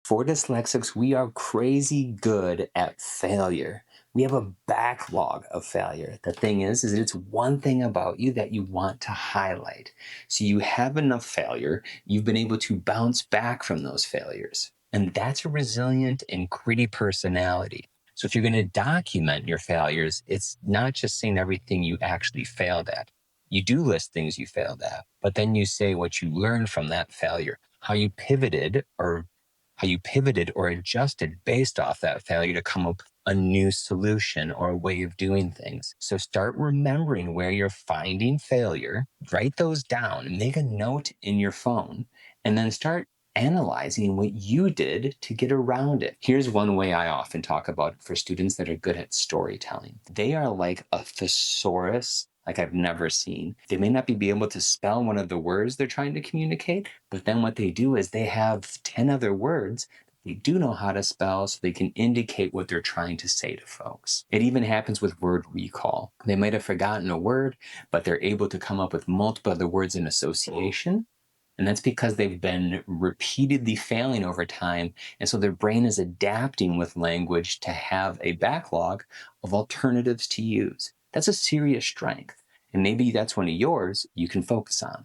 For dyslexics, we are crazy good at failure. We have a backlog of failure. The thing is that it's one thing about you that you want to highlight. So you have enough failure, you've been able to bounce back from those failures. And that's a resilient and gritty personality. So if you're going to document your failures, it's not just saying everything you actually failed at. You do list things you failed at, but then you say what you learned from that failure, how you pivoted or adjusted based off that failure to come up with a new solution or a way of doing things. So start remembering where you're finding failure, write those down, and make a note in your phone, and then start analyzing what you did to get around it. Here's one way I often talk about it for students that are good at storytelling. They are like a thesaurus like I've never seen. They may not be able to spell one of the words they're trying to communicate, but then what they do is they have 10 other words they do know how to spell so they can indicate what they're trying to say to folks. It even happens with word recall. They might have forgotten a word, but they're able to come up with multiple other words in association. And that's because they've been repeatedly failing over time. And so their brain is adapting with language to have a backlog of alternatives to use. That's a serious strength. And maybe that's one of yours you can focus on.